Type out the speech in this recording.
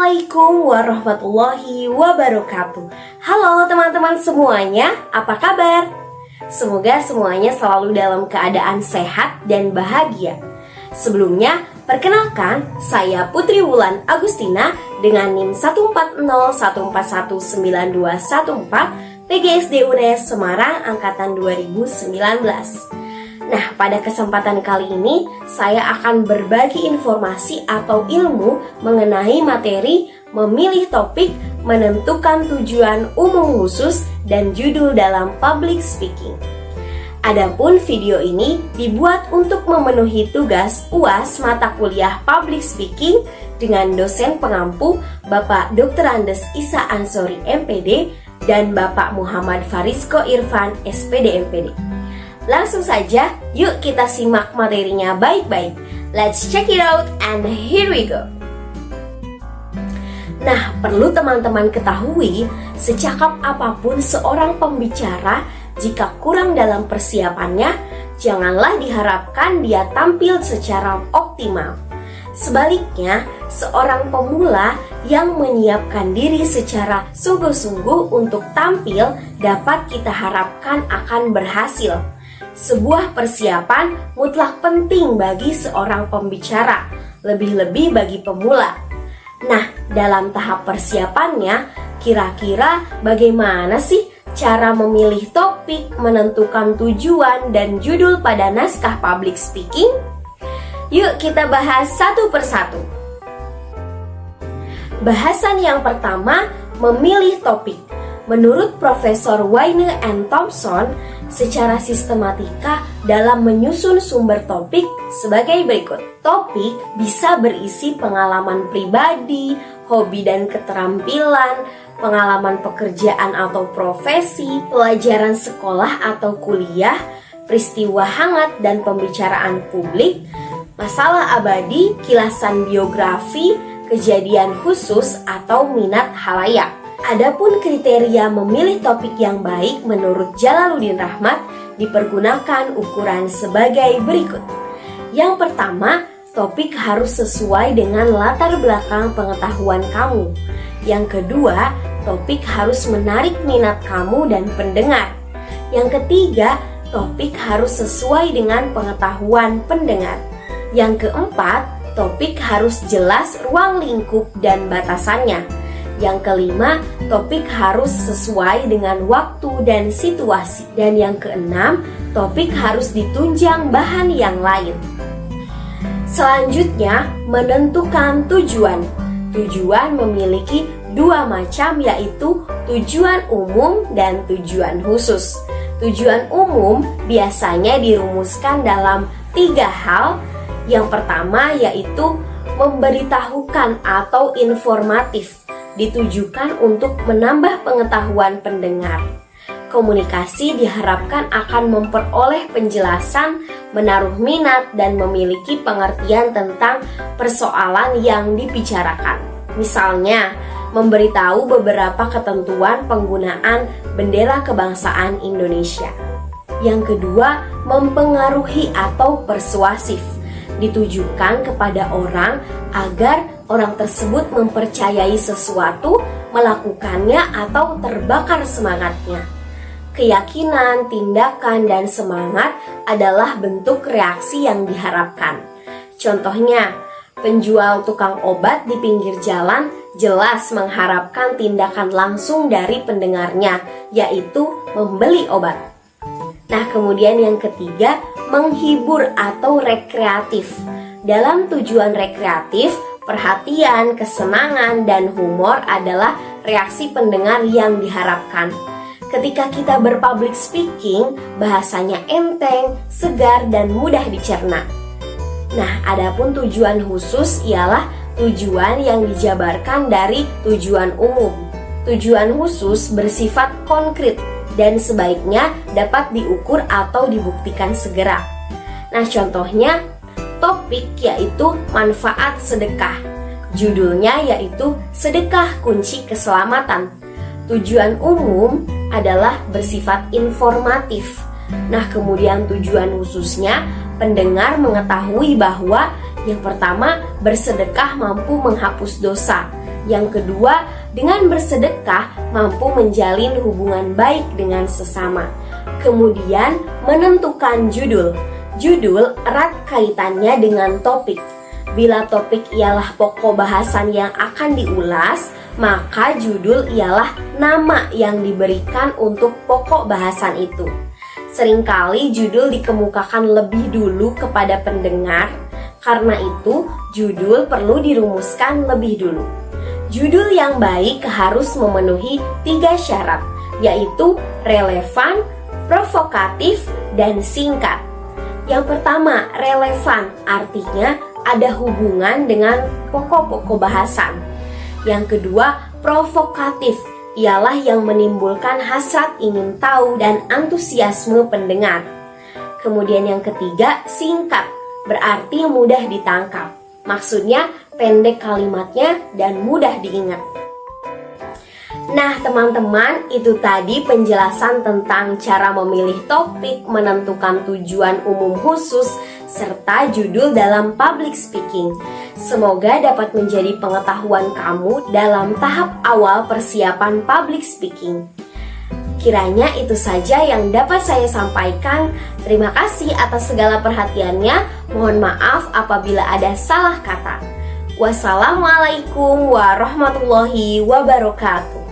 Assalamualaikum warahmatullahi wabarakatuh. Halo teman-teman semuanya, apa kabar? Semoga semuanya selalu dalam keadaan sehat dan bahagia. Sebelumnya, perkenalkan, saya Putri Wulan Agustina dengan NIM 140141914 PGSD UNES Semarang Angkatan 2019. Nah, pada kesempatan kali ini saya akan berbagi informasi atau ilmu mengenai materi memilih topik, menentukan tujuan umum khusus, dan judul dalam public speaking. Adapun video ini dibuat untuk memenuhi tugas UAS mata kuliah public speaking dengan dosen pengampu Bapak Dr. Andes Isa Ansori MPD dan Bapak Muhammad Farisko Irfan SPD MPD. Langsung saja, yuk kita simak materinya baik-baik. Let's check it out and here we go. Nah, perlu teman-teman ketahui, secakap apapun seorang pembicara, jika kurang dalam persiapannya, janganlah diharapkan dia tampil secara optimal. Sebaliknya, seorang pemula yang menyiapkan diri secara sungguh-sungguh untuk tampil dapat kita harapkan akan berhasil. Sebuah persiapan mutlak penting bagi seorang pembicara, lebih-lebih bagi pemula. Nah, dalam tahap persiapannya, kira-kira bagaimana sih cara memilih topik, menentukan tujuan, dan judul pada naskah public speaking? Yuk kita bahas satu persatu. Bahasan yang pertama, memilih topik. Menurut Profesor Wayne and Thompson, secara sistematika dalam menyusun sumber topik sebagai berikut. Topik bisa berisi pengalaman pribadi, hobi dan keterampilan, pengalaman pekerjaan atau profesi, pelajaran sekolah atau kuliah, peristiwa hangat dan pembicaraan publik, masalah abadi, kilasan biografi, kejadian khusus atau minat halayak. Adapun kriteria memilih topik yang baik menurut Jalaluddin Rahmat dipergunakan ukuran sebagai berikut. Yang pertama, topik harus sesuai dengan latar belakang pengetahuan kamu. Yang kedua, topik harus menarik minat kamu dan pendengar. Yang ketiga, topik harus sesuai dengan pengetahuan pendengar. Yang keempat, topik harus jelas ruang lingkup dan batasannya. Yang kelima, topik harus sesuai dengan waktu dan situasi. Dan yang keenam, topik harus ditunjang bahan yang lain. Selanjutnya, menentukan tujuan. Tujuan memiliki dua macam, yaitu tujuan umum dan tujuan khusus. Tujuan umum biasanya dirumuskan dalam 3 hal. Yang pertama yaitu memberitahukan atau informatif, ditujukan untuk menambah pengetahuan pendengar. Komunikasi diharapkan akan memperoleh penjelasan, menaruh minat, dan memiliki pengertian tentang persoalan yang dibicarakan. Misalnya, memberitahu beberapa ketentuan penggunaan bendera kebangsaan Indonesia. Yang kedua, mempengaruhi atau persuasif, ditujukan kepada orang agar orang tersebut mempercayai sesuatu, melakukannya, atau terbakar semangatnya. Keyakinan, tindakan, dan semangat adalah bentuk reaksi yang diharapkan. Contohnya, penjual tukang obat di pinggir jalan jelas mengharapkan tindakan langsung dari pendengarnya, yaitu membeli obat. Nah, kemudian yang ketiga, menghibur atau rekreatif. Dalam tujuan rekreatif, perhatian, kesenangan, dan humor adalah reaksi pendengar yang diharapkan. Ketika kita berpublic speaking, bahasanya enteng, segar, dan mudah dicerna. Nah, adapun tujuan khusus ialah tujuan yang dijabarkan dari tujuan umum. Tujuan khusus bersifat konkret dan sebaiknya dapat diukur atau dibuktikan segera. Nah, contohnya topik yaitu manfaat sedekah. Judulnya yaitu sedekah kunci keselamatan. Tujuan umum adalah bersifat informatif. Nah, kemudian tujuan khususnya pendengar mengetahui bahwa yang pertama, bersedekah mampu menghapus dosa. Yang kedua, dengan bersedekah mampu menjalin hubungan baik dengan sesama. Kemudian, menentukan judul. Judul erat kaitannya dengan topik. Bila topik ialah pokok bahasan yang akan diulas, maka judul ialah nama yang diberikan untuk pokok bahasan itu. Seringkali judul dikemukakan lebih dulu kepada pendengar, karena itu judul perlu dirumuskan lebih dulu. Judul yang baik harus memenuhi 3 syarat, yaitu relevan, provokatif, dan singkat. Yang pertama, relevan, artinya ada hubungan dengan pokok-pokok bahasan. Yang kedua, provokatif, ialah yang menimbulkan hasrat ingin tahu dan antusiasme pendengar. Kemudian yang ketiga, singkat, berarti mudah ditangkap. Maksudnya pendek kalimatnya dan mudah diingat. Nah teman-teman, itu tadi penjelasan tentang cara memilih topik, menentukan tujuan umum khusus, serta judul dalam public speaking. Semoga dapat menjadi pengetahuan kamu dalam tahap awal persiapan public speaking. Kiranya itu saja yang dapat saya sampaikan. Terima kasih atas segala perhatiannya. Mohon maaf apabila ada salah kata. Wassalamualaikum warahmatullahi wabarakatuh.